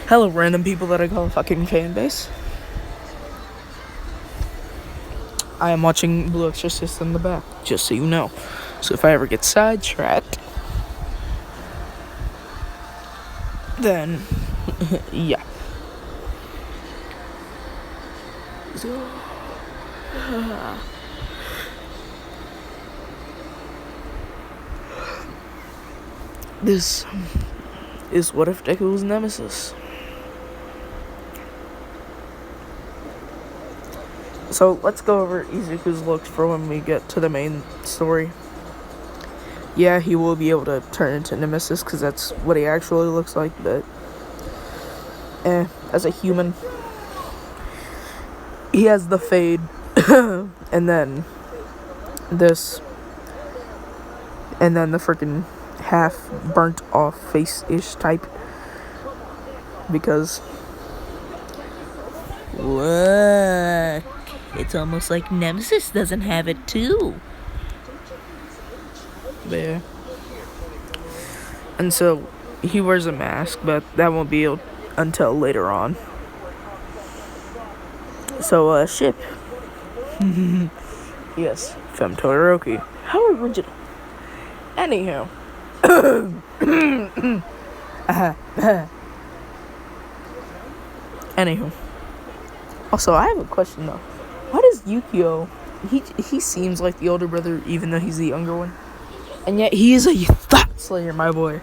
Hello, random people that I call a fucking fan base. I am watching Blue Exorcist in the back, just so you know. So if I ever get sidetracked, then, yeah. So, this is What If Deku was Nemesis. So let's go over Izuku's looks for when we get to the main story. Yeah, he will be able to turn into Nemesis because that's what he actually looks like, but as a human, he has the fade, and then this, and then the freaking half burnt off face-ish type, because look, it's almost like Nemesis doesn't have it too. There. And so he wears a mask, but that won't be until later on. So ship. Yes, Femme Todoroki. How original. Anyhow. Anywho. Also, I have a question though. Why does Yukio, he seems like the older brother even though he's the younger one? And yet he is a thought slayer, my boy.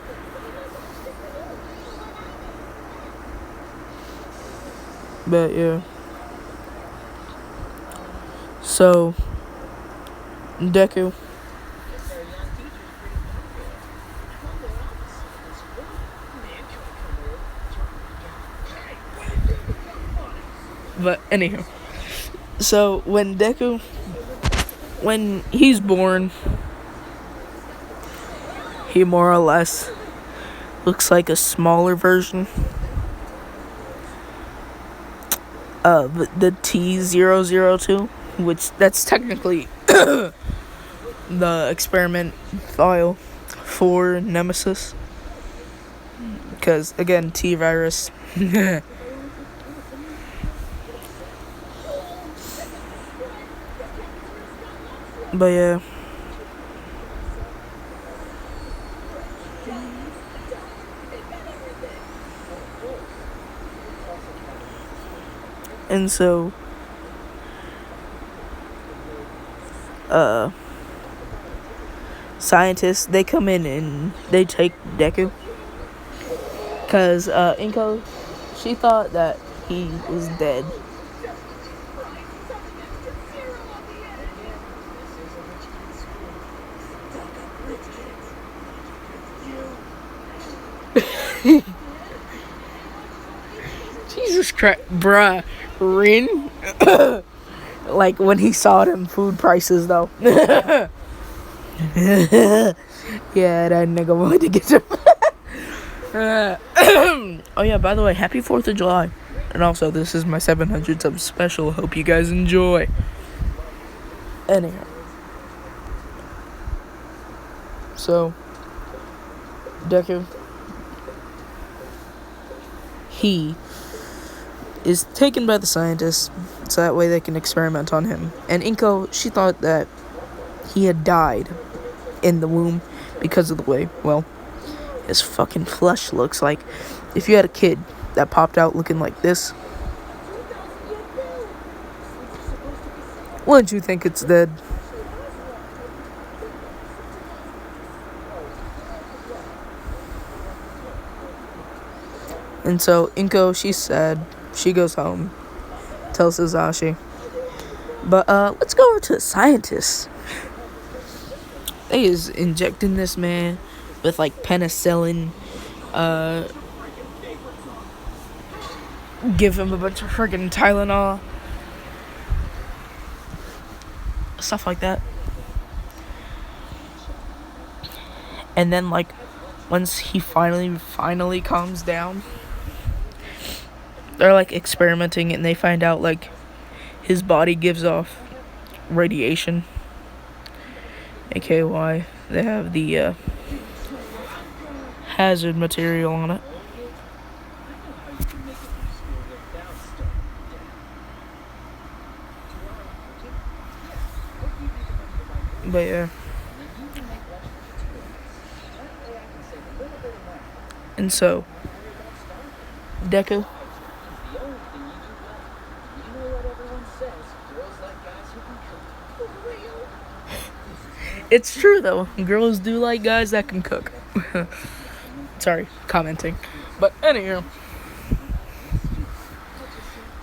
But yeah. So Deku. But anyhow. So when he's born, he more or less looks like a smaller version of the T002, which that's technically the experiment file for Nemesis. Because, again, T-virus. But yeah. And so, scientists, they come in and they take Deku. Because, Inko, she thought that he was dead. Jesus Christ, bruh. Rin? Like when he saw them food prices, though. Yeah, that nigga wanted to get him. Oh yeah, by the way, happy 4th of July. And also, this is my 700 sub special. Hope you guys enjoy. Anyhow. So, Deku, he is taken by the scientists so that way they can experiment on him. And Inko, she thought that he had died in the womb because of the way, well, his fucking flesh looks like. If you had a kid that popped out looking like this, wouldn't you think it's dead? And so Inko, she's sad. She goes home, tells Sasaki. But let's go over to the scientists. They is injecting this man with like penicillin, give him a bunch of friggin' Tylenol, stuff like that. And then like once he finally calms down, they're like experimenting and they find out like his body gives off radiation, aka they have the hazard material on it. But yeah. And so, Deku, it's true though. Girls do like guys that can cook. Sorry, commenting. But anyway,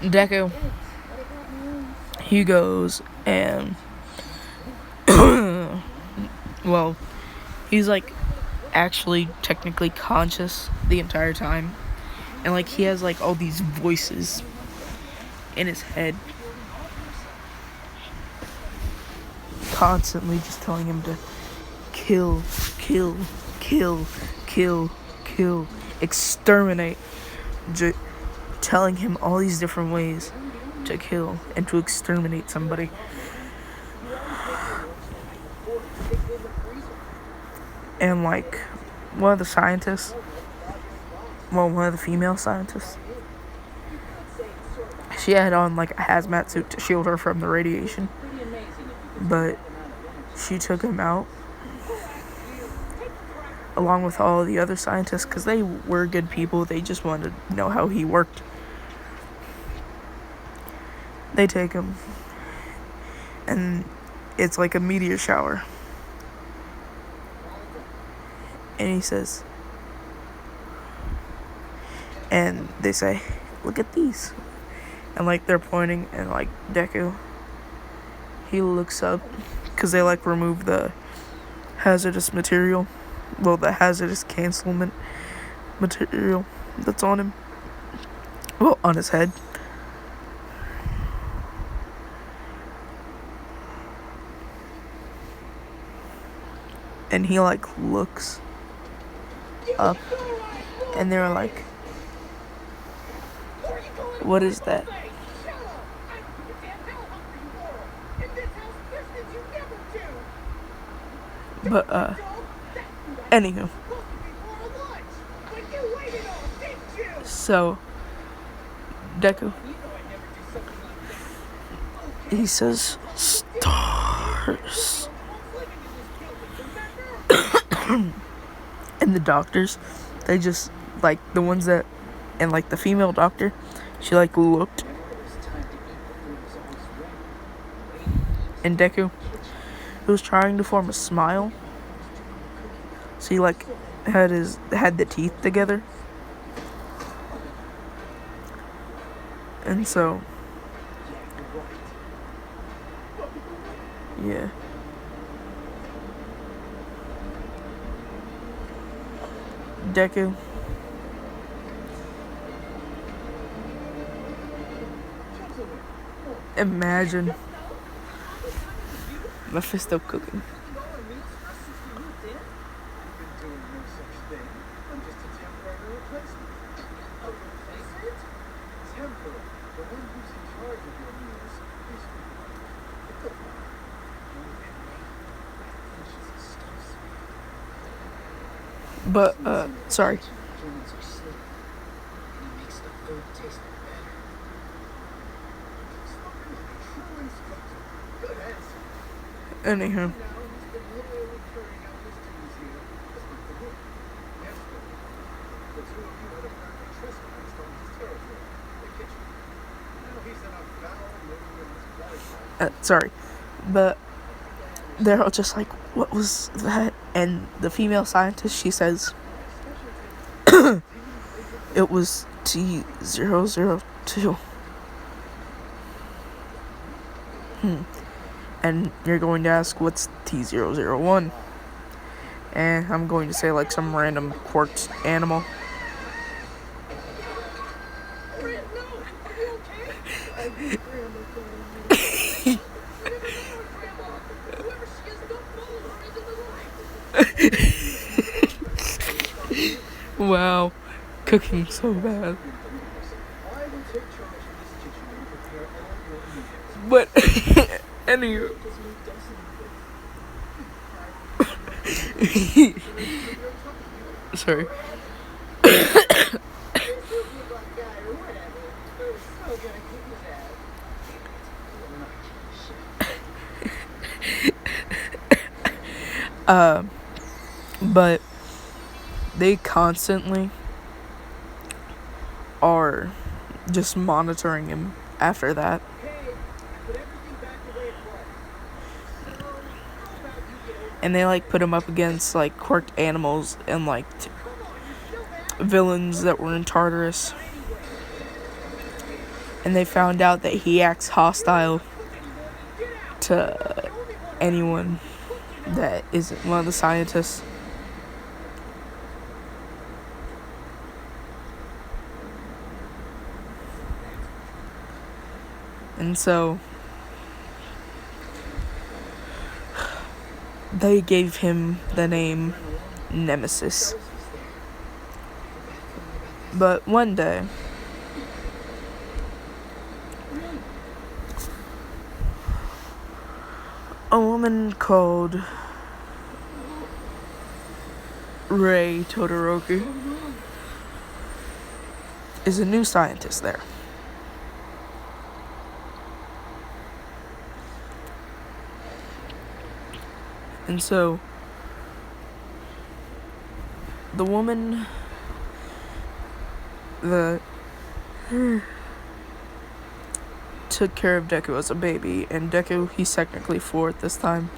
Deku, he goes and well, he's like actually technically conscious the entire time, and like he has like all these voices in his head constantly just telling him to kill, kill, kill, kill, kill, exterminate, telling him all these different ways to kill and to exterminate somebody. And like one of the female scientists, she had on like a hazmat suit to shield her from the radiation, but she took him out along with all the other scientists because they were good people. They just wanted to know how he worked. They take him, and it's like a meteor shower. And he says, and they say, look at these. And like they're pointing, and like Deku, he looks up because they like remove the hazardous material. Well, the hazardous cancelment material that's on him. Well, on his head. And he like looks up, and they're like, what is that? But anywho, so Deku, he says stars. And the doctors, they just like the ones that, and like the female doctor, she like looked, and Deku was trying to form a smile, so he like had the teeth together, and so yeah. Deku, imagine Mephisto cooking. But sorry. Anywho. Sorry. But they're all just like, what was that? And the female scientist, she says, it was T002. And you're going to ask, what's T001? And I'm going to say like some random quirked animal. Wow, cooking so bad. But anyway, sorry. But they constantly are just monitoring him after that. And they like put him up against like quirked animals and like villains that were in Tartarus. And they found out that he acts hostile to anyone that isn't one of the scientists. And so they gave him the name Nemesis. But one day, a woman called Rei Todoroki is a new scientist there. And so, the woman that took care of Deku as a baby, and Deku, he's technically 4 at this time.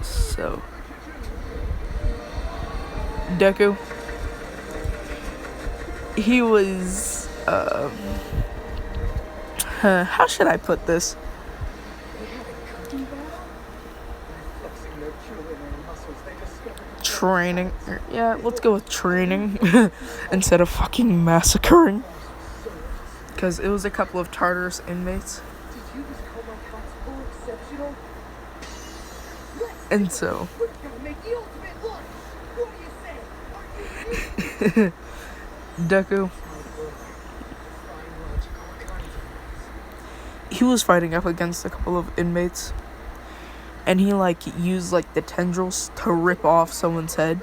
So, Deku, he was, how should I put this? Training. Yeah, let's go with training instead of fucking massacring. Because it was a couple of Tartarus inmates. And so Deku, he was fighting up against a couple of inmates, and he like used like the tendrils to rip off someone's head,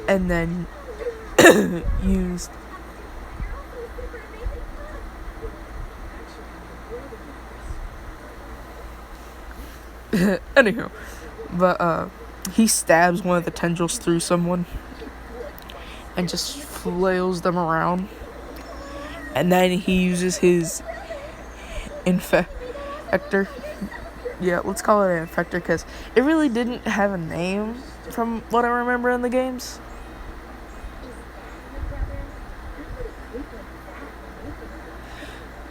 and then used anywho, but he stabs one of the tendrils through someone and just flails them around, and then he uses his infector. Yeah, let's call it an infector because it really didn't have a name from what I remember in the games.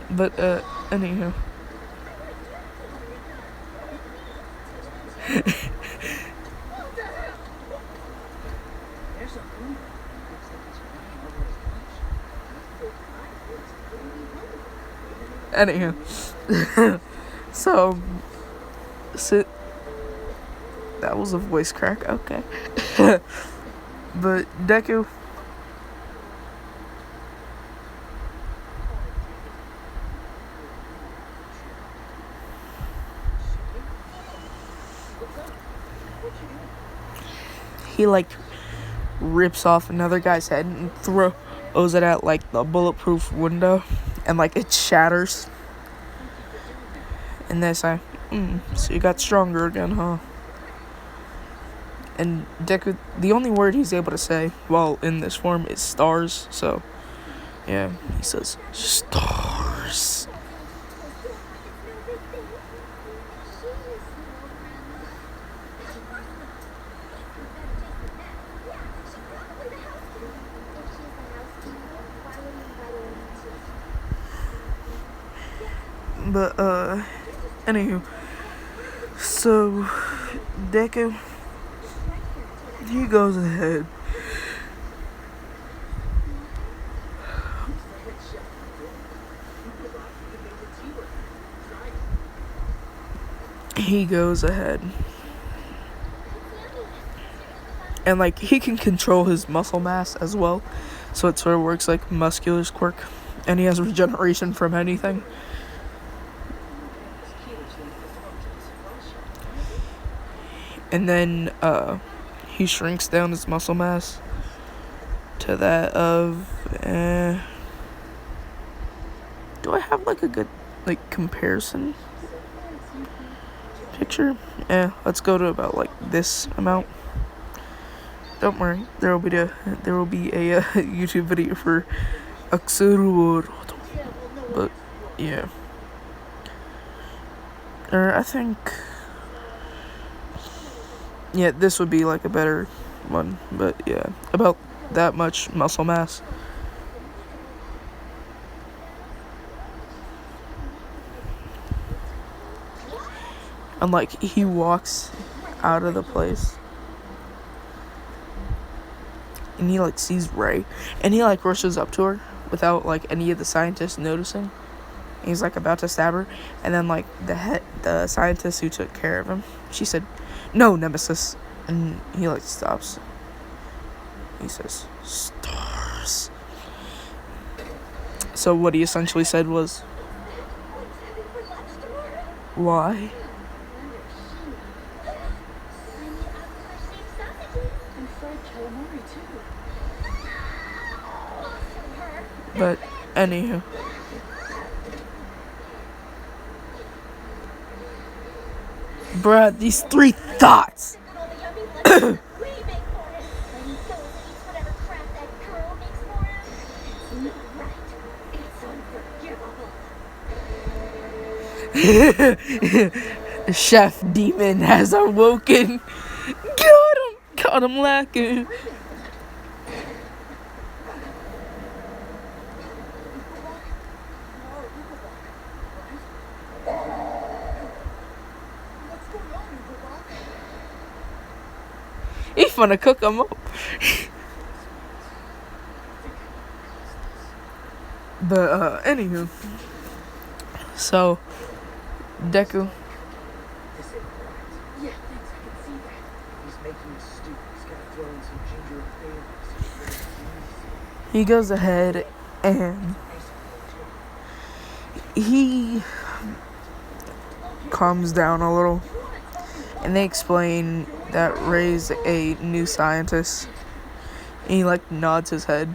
But anywho. Anywho. So that was a voice crack, okay. But Deku, he like rips off another guy's head and throws it at like the bulletproof window, and like it shatters. And they say, so you got stronger again, huh? And Deku, the only word he's able to say while in this form is stars, so yeah, he says stars. But anywho, so Deku, he goes ahead. He goes ahead. And like he can control his muscle mass as well. So it sort of works like Muscular's quirk. And he has regeneration from anything. And then he shrinks down his muscle mass to to that of, do I have like a good like comparison picture? Let's go to about like this amount. Don't worry, there will be a YouTube video for Aksuruoro. But yeah, or I think this would be like a better one. But yeah, about that much muscle mass. And like he walks out of the place. And he like sees Ray, and he like rushes up to her without like any of the scientists noticing. And he's like about to stab her, and then like the scientist who took care of him, she said, "No, Nemesis," and he like stops. He says, "Stars." So what he essentially said was, "Why?" But anywho, bruh, these 3 thoughts. Chef Demon has awoken. Got him lacking. He finna cook him up. But anywho, so Deku. He goes ahead and he calms down a little, and they explain that Ray's a new scientist. And he like nods his head.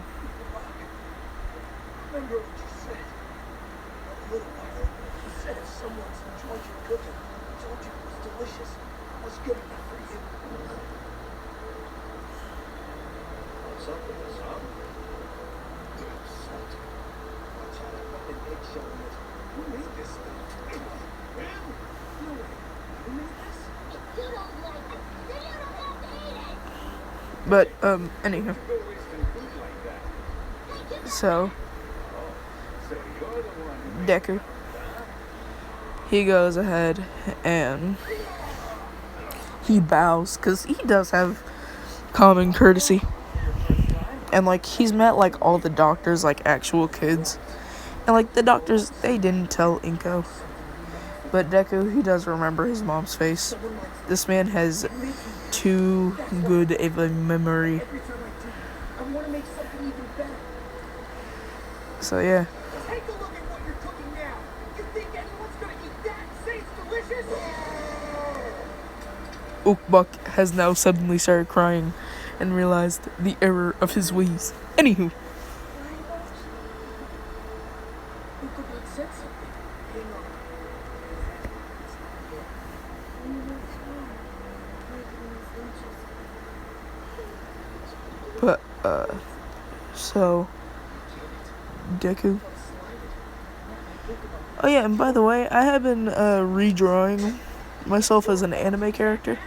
But anywho, so Deku, he goes ahead and he bows, because he does have common courtesy, and like he's met like all the doctors like actual kids, and like the doctors, they didn't tell Inko, but Deku, he does remember his mom's face. This man has too good of a memory. So yeah. Take a look at what you're cooking now. You think anyone's gonna eat that and say it's delicious? Ukbuk has now suddenly started crying and realized the error of his ways. Anywho. But, so, Deku. Oh yeah, and by the way, I have been, redrawing myself as an anime character.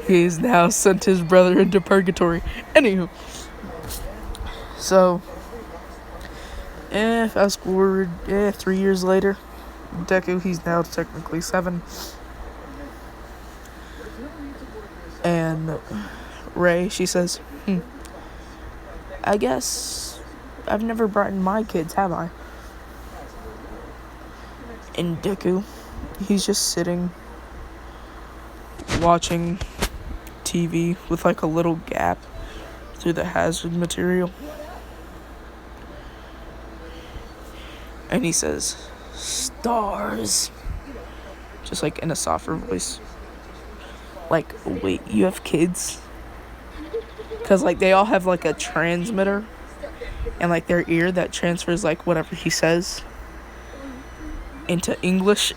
He's now sent his brother into purgatory. Anywho. So, fast forward, 3 years later, Deku, he's now technically 7. And Ray, she says, I guess I've never brought in my kids, have I? And Deku, he's just sitting, watching TV with like a little gap through the hazard material. he says, "Stars." Just like in a softer voice. Like, wait, you have kids? Because like they all have like a transmitter and like their ear that transfers like whatever he says into English.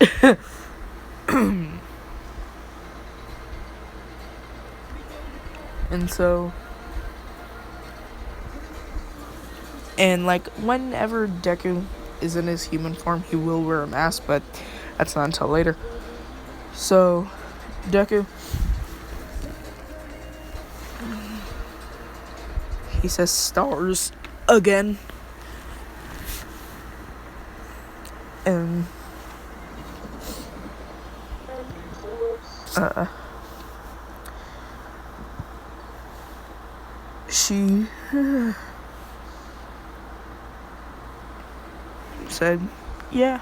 And so, and like whenever Deku is in his human form, he will wear a mask, but that's not until later. So Deku, he says stars again, and she said, "Yeah,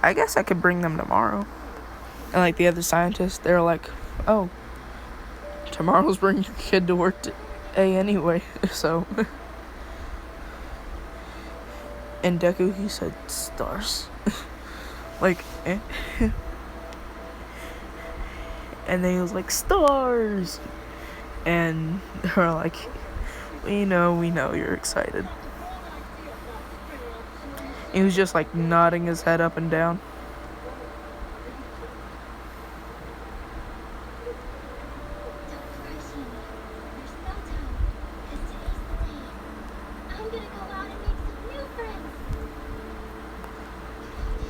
I guess I could bring them tomorrow." And like the other scientists, they're like, "Oh, tomorrow's bring your kid to work today anyway." So, and Deku, he said stars, like, eh. And then he was like, "Stars," and they're like, we know you're excited." He was just like nodding his head up and down.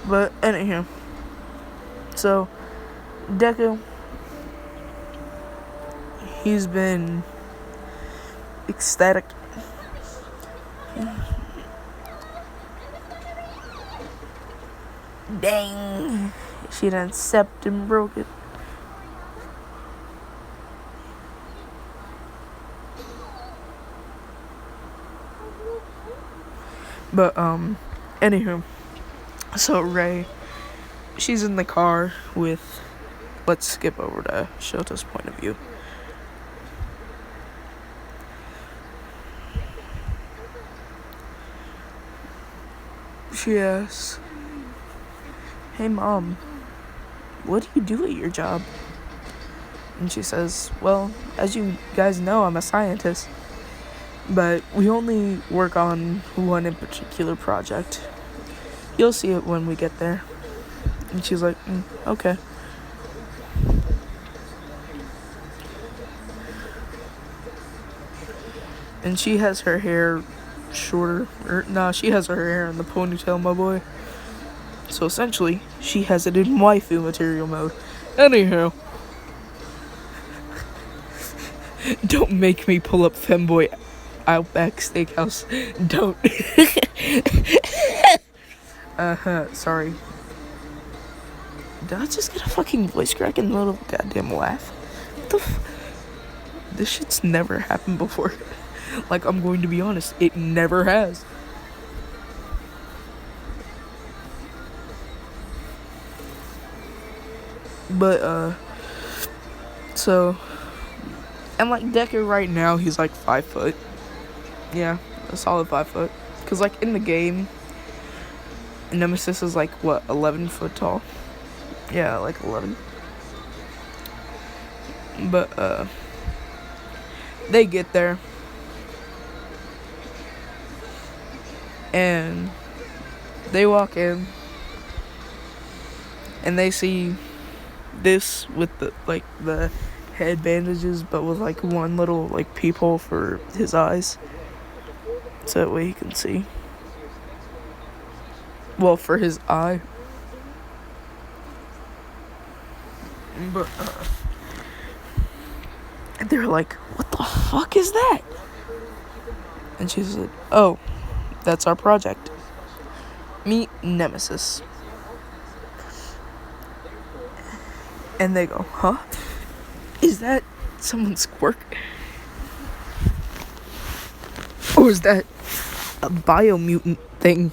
But anyhow, so Deku, he's been ecstatic. Dang, she done stepped and broke it. But anywho, so Ray, she's in the car with, let's skip over to Shoto's point of view. She asks, "Hey Mom, what do you do at your job?" And she says, "Well, as you guys know, I'm a scientist, but we only work on one in particular project. You'll see it when we get there." And she's like, "Okay." And she has her hair shorter. She has her hair in the ponytail, my boy. So essentially, she has it in waifu material mode. Anyhow, don't make me pull up Femboy Outback Steakhouse. Don't. Sorry. Did I just get a fucking voice crack in the middle of a goddamn laugh? What the this shit's never happened before. Like, I'm going to be honest, it never has. But, so, and like Deku right now, he's like 5 foot. Yeah, a solid 5 foot. Cause like in the game, Nemesis is like, what, 11 foot tall? Yeah, like 11. But, they get there. And they walk in. And they see this with the head bandages, but with like one little like peephole for his eyes. So that way he can see. Well, for his eye. But, they're like, "What the fuck is that?" And she said, "Oh, that's our project. Meet Nemesis." And they go, "Huh? Is that someone's quirk? Or is that a biomutant thing?"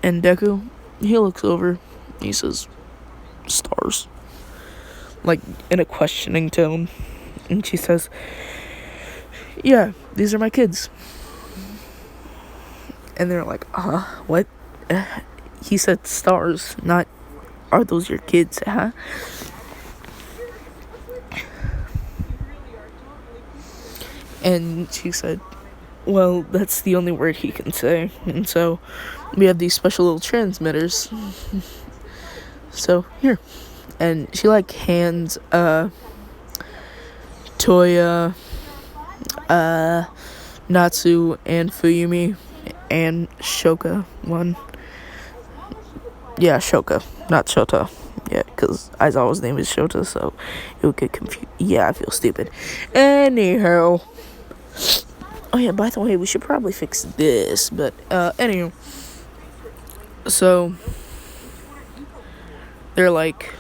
And Deku, he looks over, he says, "Stars." Like, in a questioning tone. And she says, "Yeah, these are my kids." And they're like, what? He said stars, not, are those your kids, huh? And she said, well, that's the only word he can say. And so we have these special little transmitters. So here. And she like hands Toya, Natsu, and Fuyumi, and Shoka one. Yeah, Shoka, not Shota. Yeah, because Aizawa's name is Shota, so it would get confused. Yeah, I feel stupid. Anyhow. Oh yeah, by the way, we should probably fix this, but, anywho. So, they're like,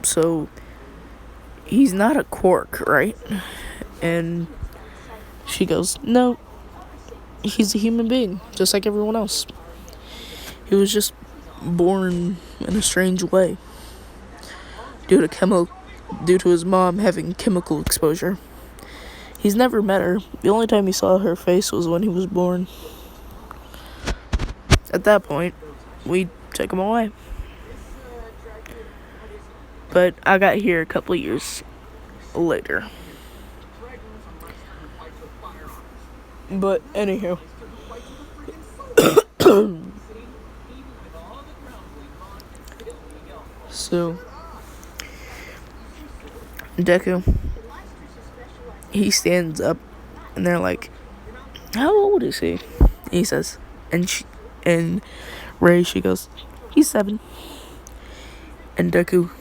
so, he's not a quark, right? And she goes, no, he's a human being, just like everyone else. He was just born in a strange way due to his mom having chemical exposure. He's never met her. The only time he saw her face was when he was born. At that point, we took him away. But I got here a couple of years later. But anywho. So, Deku, he stands up, and they're like, how old is he? He says, and Ray, she goes, he's 7. And Deku,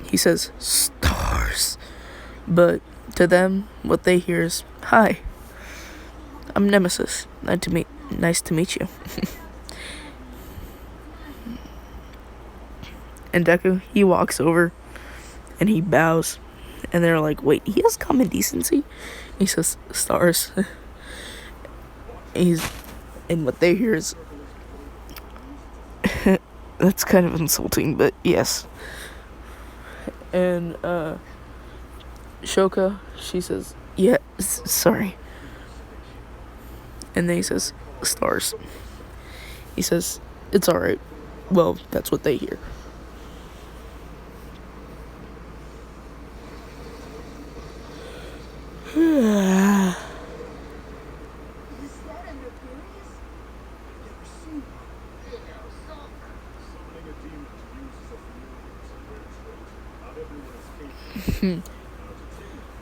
he says, stars. But to them, what they hear is, hi, I'm Nemesis. Nice to meet you. And Deku, he walks over, and he bows. And they're like, wait, he has common decency? He says, stars. And what they hear is, that's kind of insulting, but yes. And, Shoka, she says, yeah, sorry. And then he says, stars. He says, it's alright. Well, that's what they hear.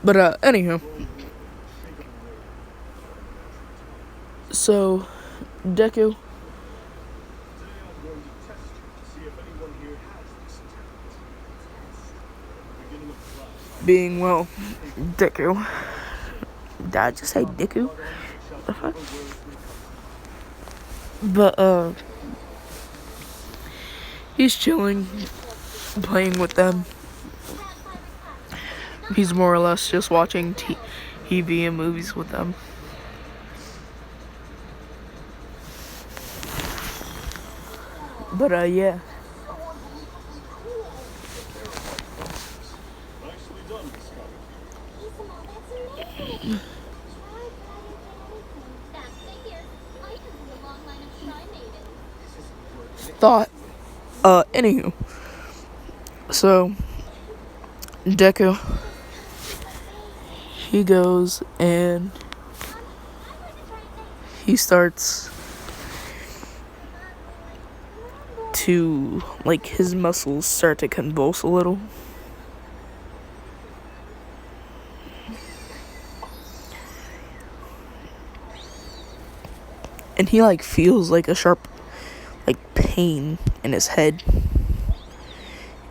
But, anywho. So, Deku. Being, well, Deku. Did I just say Deku? The fuck? But, he's chilling, playing with them. He's more or less just watching TV and movies with them. But, yeah. Thought. Anywho. So, Deku, he goes and he starts to, like, his muscles start to convulse a little. And he, like, feels like a sharp, like, pain in his head.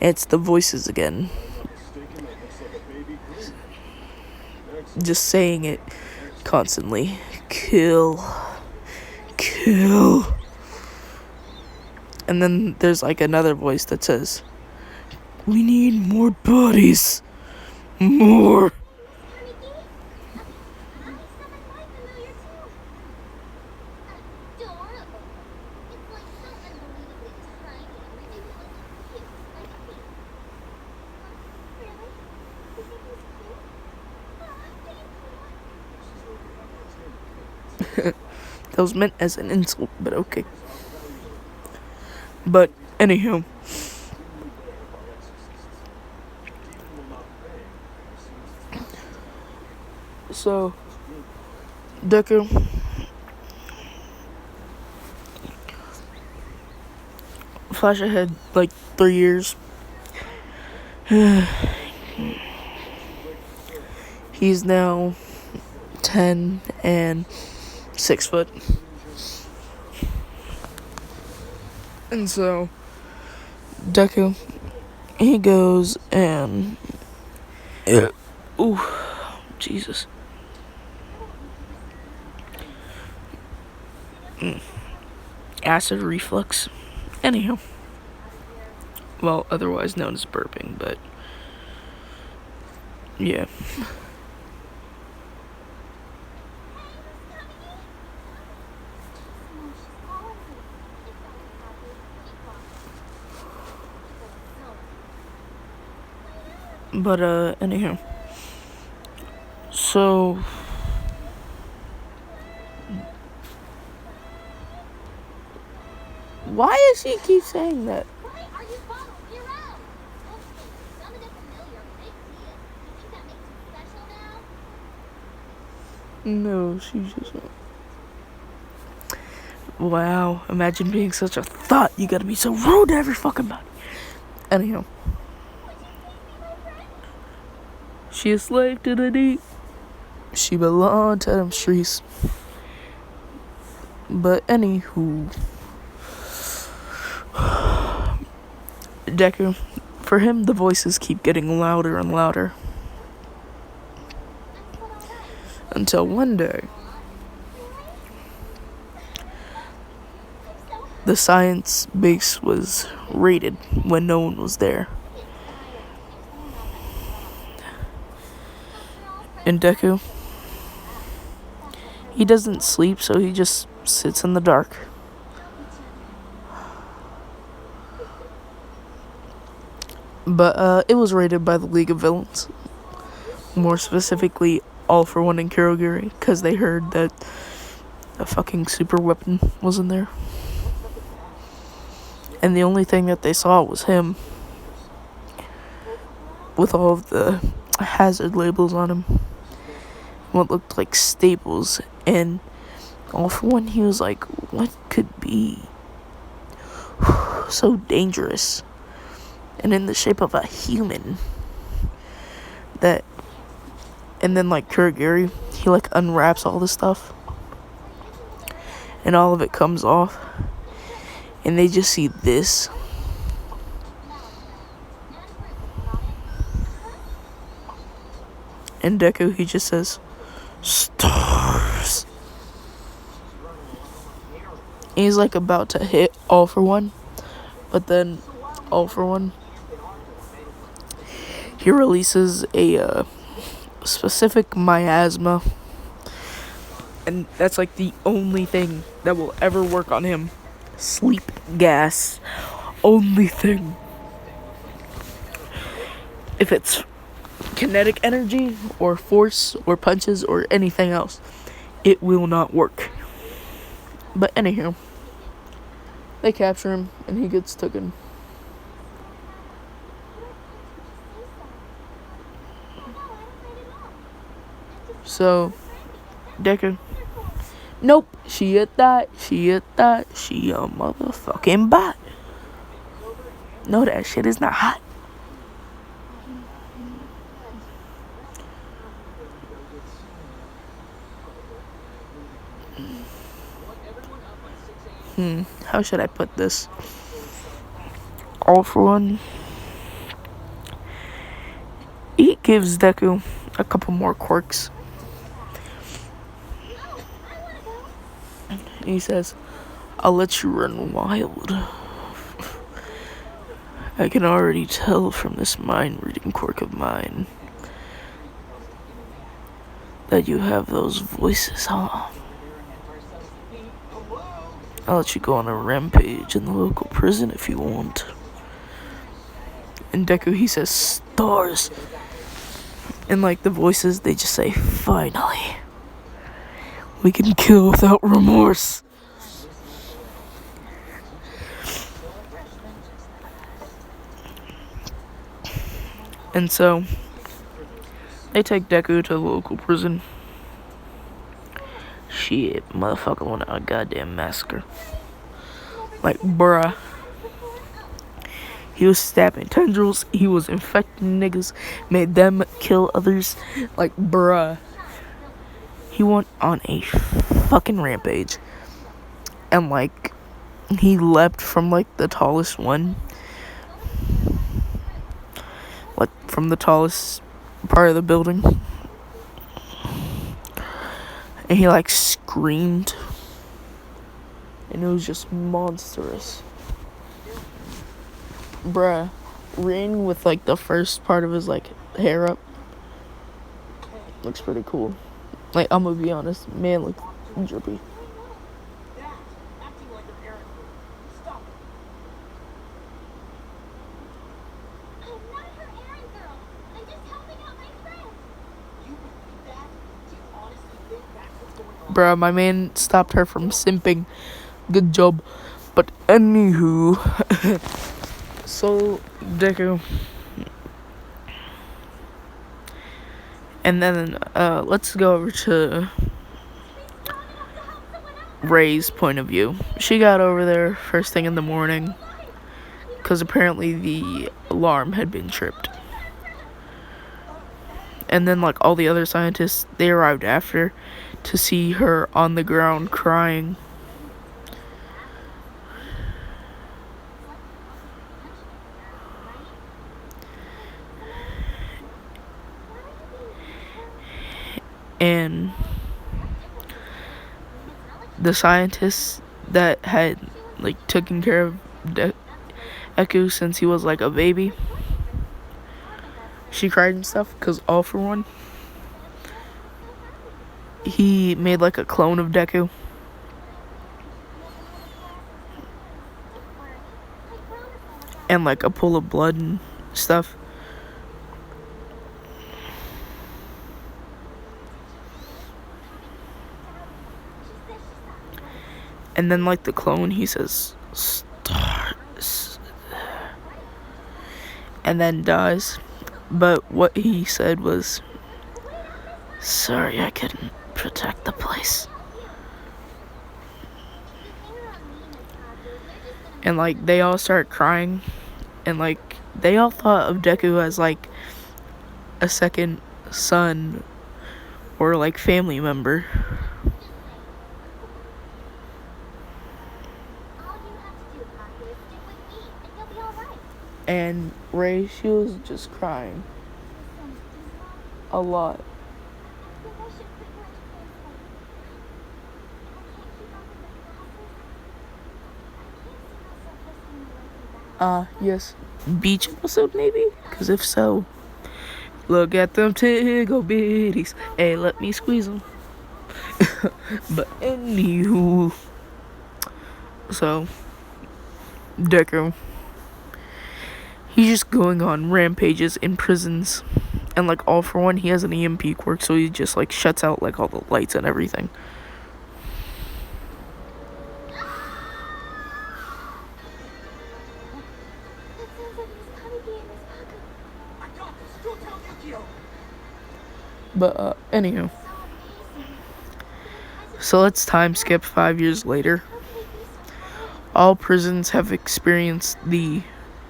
It's the voices again. Just saying it constantly. Kill. Kill. And then there's, like, another voice that says, we need more bodies. More. was meant as an insult, but okay. But, anywho. So, Deku flash ahead like 3 years. He's now 10 and 6 foot. And so, Deku, he goes and... Ooh, Jesus. Acid reflux. Anyhow. Well, otherwise known as burping, but... yeah. But, anyhow. So... why does she keep saying that? No, she's just... wow, imagine being such a thought. You gotta be so rude to every fucking body. Anyhow. She a slave to the deep. She belonged to them streets. But anywho. Deku, for him, the voices keep getting louder and louder. Until one day, the science base was raided when no one was there. And Deku, he doesn't sleep, so he just sits in the dark. But, it was raided by the League of Villains. More specifically, All For One and Kurogiri, because they heard that a fucking super weapon was in there. And the only thing that they saw was him. With all of the hazard labels on him. What looked like staples. And All For One, he was like, what could be so dangerous? And in the shape of a human. That... and then, like, Kurogiri, he, like, unwraps all this stuff. And all of it comes off. And they just see this. And Deku, he just says, stars. He's, like, about to hit All For One. But then, All For One, he releases a, specific miasma, and that's like the only thing that will ever work on him. Sleep gas, only thing. If it's kinetic energy or force or punches or anything else, it will not work. But anyhow, they capture him and he gets taken. So, Deku, nope, she a thot, she a motherfucking bot. No, that shit is not hot. How should I put this? All For One, he gives Deku a couple more quirks. He says, I'll let you run wild. I can already tell from this mind-reading quirk of mine that you have those voices, huh? I'll let you go on a rampage in the local prison if you want. And Deku, he says, stars. And like the voices, they just say, finally. We can kill without remorse. And so, they take Deku to the local prison. Shit, motherfucker went on a goddamn massacre. Like, bruh. He was stabbing tendrils, he was infecting niggas, made them kill others. Like, bruh. He went on a fucking rampage. And, like, he leapt from, like, the tallest one. Like, from the tallest part of the building. And he, like, screamed. And it was just monstrous. Bruh. Ring with, like, the first part of his, like, hair up. Looks pretty cool. Like, I'm gonna be honest. Man looks drippy. Bruh, my man stopped her from simping. Good job. But anywho. So, Deku. And then, let's go over to Ray's point of view. She got over there first thing in the morning. Because apparently the alarm had been tripped. And then, like, all the other scientists, they arrived after to see her on the ground crying. And the scientists that had, like, taken care of Deku since he was, like, a baby, she cried and stuff, because All For One, he made, like, a clone of Deku. And, like, a pool of blood and stuff. And then, like, the clone, he says, "Stars," and then dies. But what he said was, "Sorry, I couldn't protect the place." And, like, they all start crying. And, like, they all thought of Deku as, like, a second son or, like, family member. And Ray, she was just crying a lot. Yes. Beach episode, maybe? Because if so, look at them tickle bitties. Hey, let me squeeze them. But anywho. So, Deku. He's just going on rampages in prisons. And, like, All For One, he has an EMP quirk, so he just, like, shuts out, like, all the lights and everything. But, anywho. So let's time skip 5 years later. All prisons have experienced the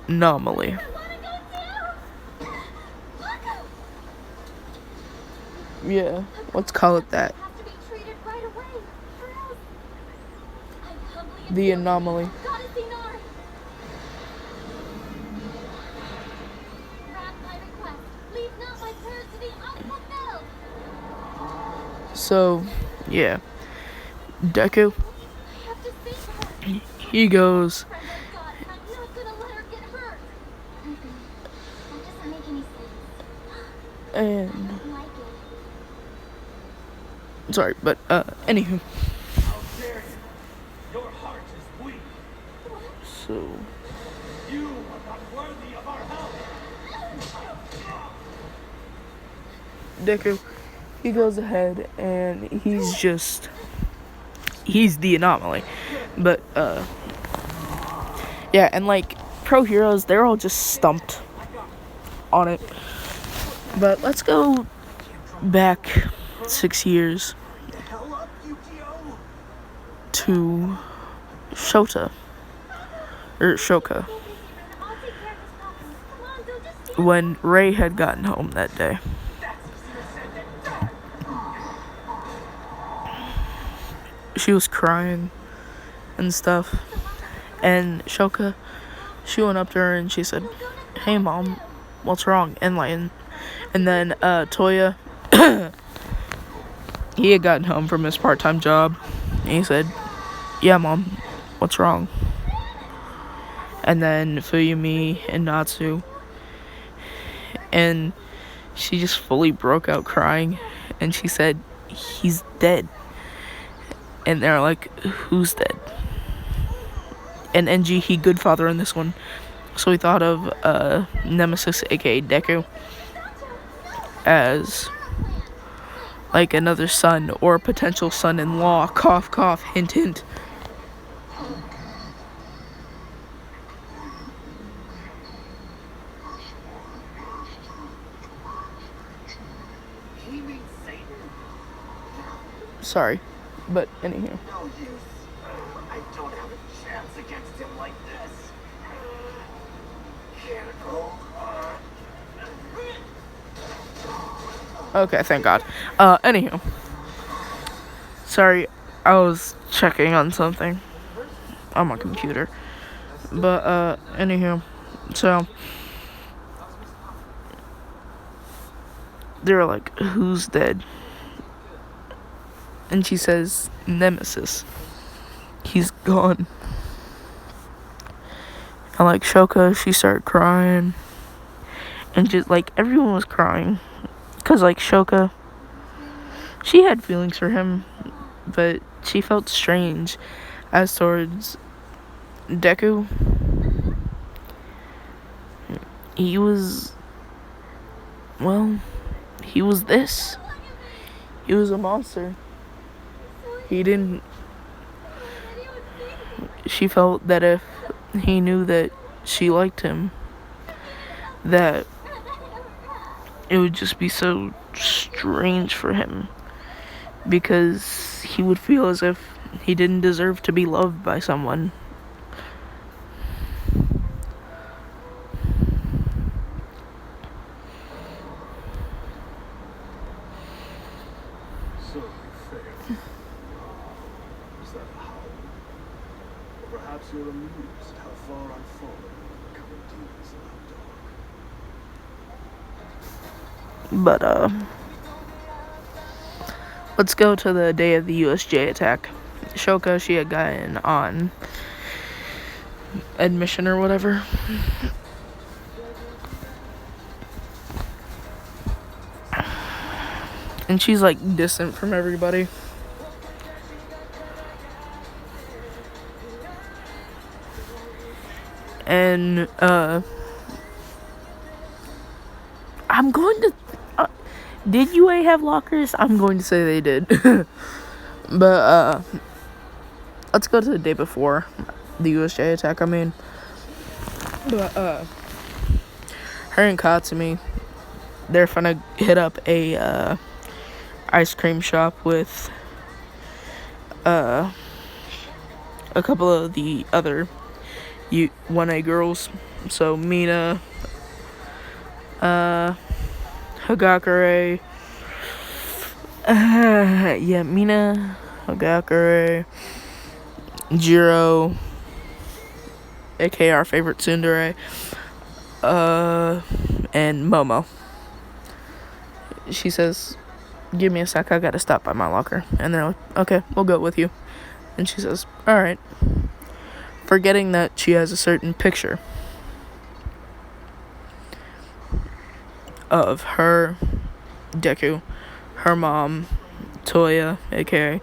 anomaly. Yeah, let's call it that. The anomaly. So, yeah. Deku, he goes, and sorry, but anywho, so Deku, he goes ahead and he's the anomaly. But yeah, and like pro heroes, they're all just stumped on it. But let's go back 6 years to Shoka, when Ray had gotten home that day. She was crying and stuff, and Shoka, she went up to her and she said, "Hey mom, what's wrong?" And then Toya, he had gotten home from his part-time job, and he said, "Yeah mom, what's wrong?" And then Fuyumi and Natsu, and she just fully broke out crying, and she said, "He's dead." And they're like, "Who's dead?" And NG, he good father in this one, so he thought of Nemesis, aka Deku, as like another son or a potential son-in-law. Cough cough, hint hint. Sorry, but anywho. No use. I don't have a chance against him like this. Can't go on. Okay, thank God. Anywho. Sorry, I was checking on something on my computer. But, anywho. So, they were like, "Who's dead?" And she says, "Nemesis. He's gone." And like Shoka, she started crying. And just like everyone was crying. Because like Shoka, she had feelings for him. But she felt strange as towards Deku. He was this. He was a monster. She felt that if he knew that she liked him, that it would just be so strange for him, because he would feel as if he didn't deserve to be loved by someone. So you failed. Is that a howl? Or perhaps you're amused how far I've fallen in becoming demons in our dog. But let's go to the day of the USJ attack. Shoka, she had gotten on admission or whatever. And she's like distant from everybody. And I'm going to did UA have lockers? I'm going to say they did. But let's go to the day before the USJ attack. But her and Katsumi, they're gonna hit up a ice cream shop with a couple of the other 1A girls. So Mina, Hagakure, Mina, Hagakure, Jiro, aka our favorite tsundere, and Momo. She says, "Give me a sec, I gotta stop by my locker." And they're like, "Okay, we'll go with you." And she says, "Alright." Forgetting that she has a certain picture of her, Deku, her mom, Toya, aka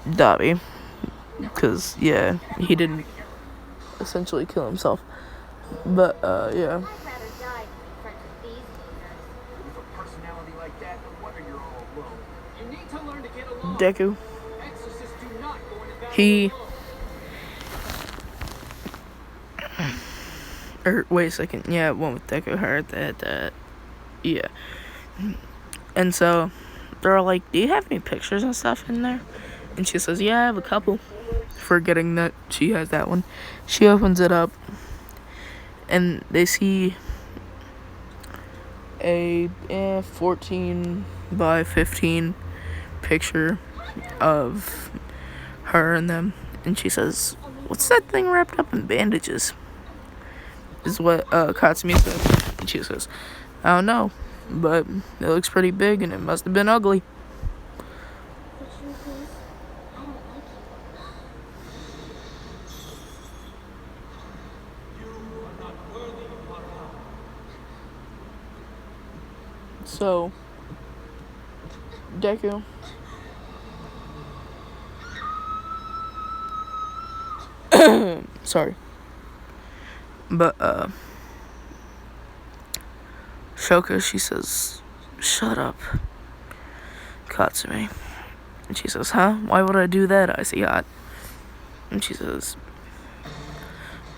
Dabi. Because, yeah, he didn't essentially kill himself. But, yeah. With a personality like that, then what Deku, he... Or, wait a second. Yeah, one with Deku, her, that. Yeah. And so, they're like, do you have any pictures and stuff in there? And she says, yeah, I have a couple. Forgetting that she has that one. She opens it up, and they see a 14 by 15 picture of her and them. And she says, what's that thing wrapped up in bandages? Is what Katsumi says. And she says, I don't know, but it looks pretty big and it must have been ugly. So, Deku sorry. But, Shoka, she says, shut up, Katsumi. And she says, huh? Why would I do that, Icy Hot? And she says,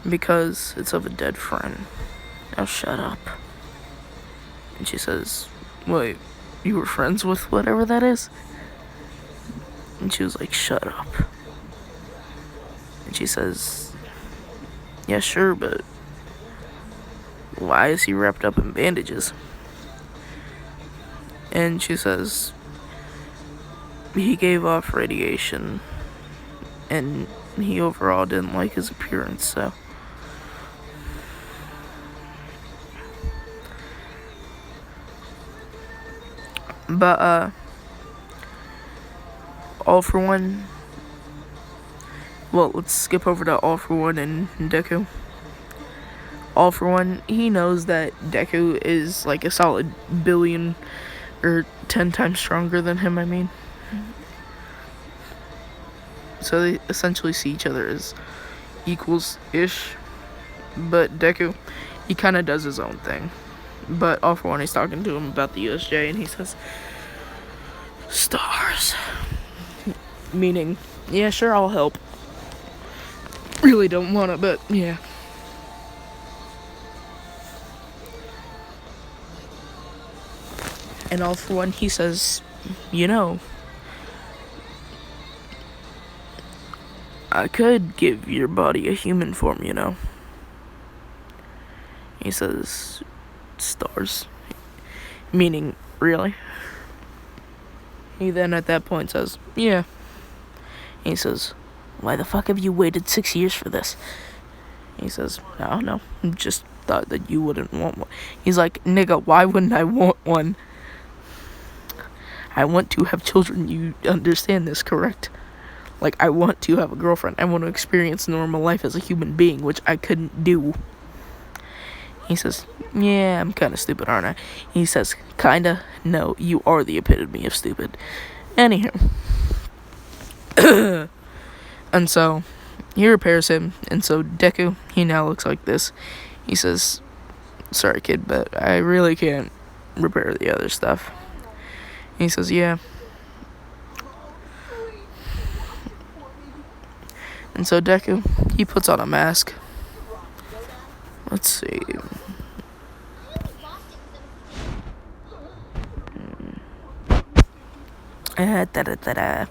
because it's of a dead friend. Now shut up. And she says, wait, you were friends with whatever that is? And she was like, shut up. And she says, yeah, sure, but why is he wrapped up in bandages? And she says, he gave off radiation, and he overall didn't like his appearance, so. But, All For One, well, let's skip over to All For One and Deku. All For One, he knows that Deku is like a solid billion or 10 times stronger than him, I mean. So they essentially see each other as equals-ish. But Deku, he kind of does his own thing. But All For One, he's talking to him about the USJ, and he says, stars. Meaning, yeah, sure, I'll help. Really don't want it, but yeah. And All For One, he says, you know, I could give your body a human form, you know. He says, stars. Meaning, really? He then at that point says, yeah. He says, why the fuck have you waited 6 years for this? He says, I don't know. Just thought that you wouldn't want one. He's like, nigga, why wouldn't I want one? I want to have children. You understand this, correct? Like, I want to have a girlfriend. I want to experience normal life as a human being, which I couldn't do. He says, yeah, I'm kind of stupid, aren't I? He says, kinda? No, you are the epitome of stupid. Anywho. And so, he repairs him, and so Deku, he now looks like this. He says, sorry, kid, but I really can't repair the other stuff. He says, yeah. And so Deku, he puts on a mask. Let's see. Da-da-da-da.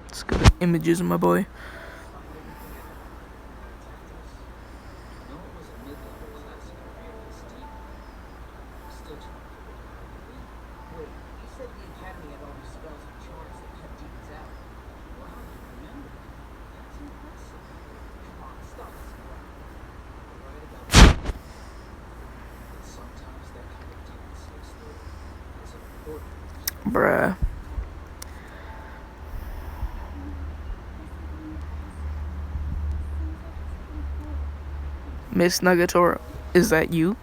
Let's go to images, my boy. Bruh. Miss Nagatoro, is that you?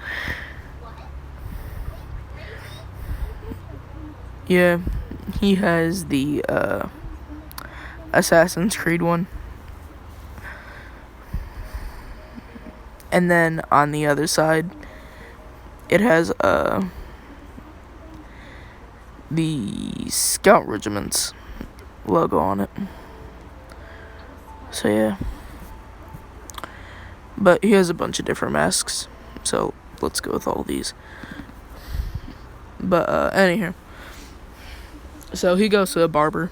Yeah, he has the Assassin's Creed one. And then on the other side, it has the Scout Regiment's logo on it. So yeah. But he has a bunch of different masks. So let's go with all these. But anyhow. So he goes to a barber.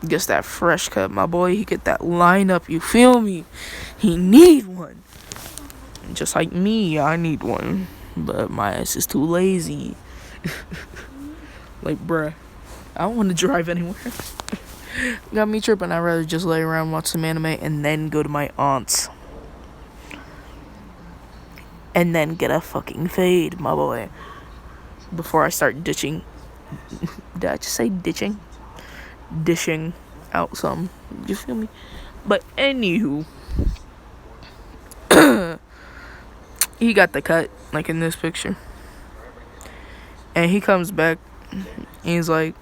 Gets that fresh cut, my boy. He get that line up, you feel me? He need one. Just like me, I need one. But my ass is too lazy. Like, bruh, I don't want to drive anywhere. Got me tripping. I'd rather just lay around, watch some anime, and then go to my aunt's. And then get a fucking fade, my boy. Before I start ditching. Did I just say ditching? Dishing out some. You feel me? But anywho. He got the cut, like in this picture. And he comes back. And he's like,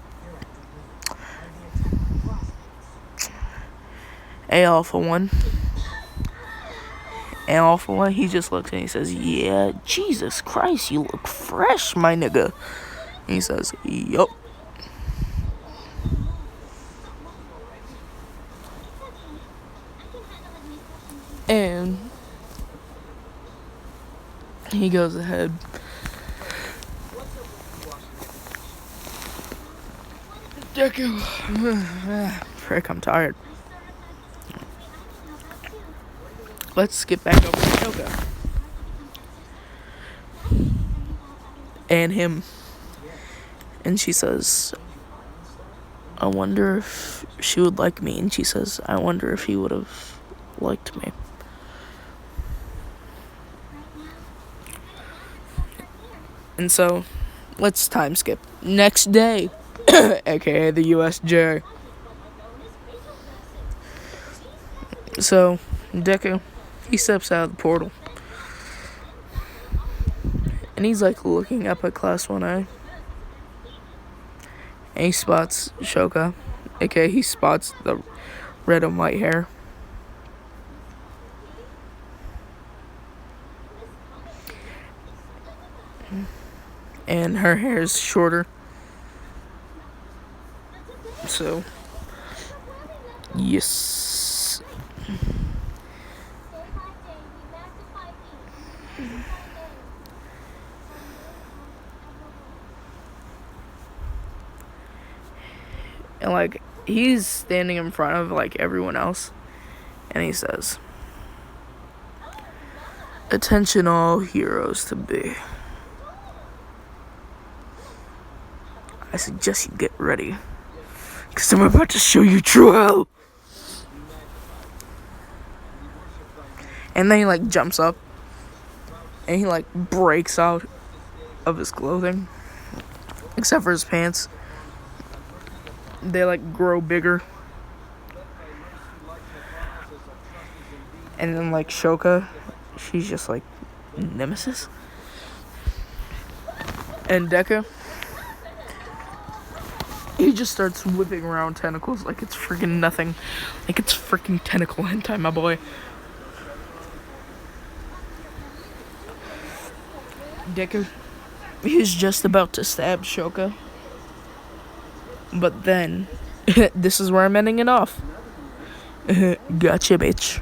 hey, all for one. And all for one, he just looks and he says, yeah, Jesus Christ, you look fresh, my nigga. And he says, yup. And he goes ahead. Deku. Frick, I'm tired. Let's get back over to Shoka. And him. And she says, I wonder if she would like me. And she says, I wonder if he would have liked me. And so, let's time skip. Next day, aka the USJ. So, Deku, he steps out of the portal. And he's like looking up at Class 1A. And he spots Shoka, aka he spots the red and white hair. And her hair is shorter. So, yes. And like, he's standing in front of like everyone else. And he says, attention all heroes to be. I suggest you get ready. Because I'm about to show you true hell. And then he like jumps up. And he like breaks out of his clothing. Except for his pants. They like grow bigger. And then like Shoka, she's just like Nemesis. And Deku, he just starts whipping around tentacles like it's freaking nothing. Like it's freaking tentacle hentai, my boy. Deku, he's just about to stab Shoka. But then, this is where I'm ending it off. Gotcha, bitch.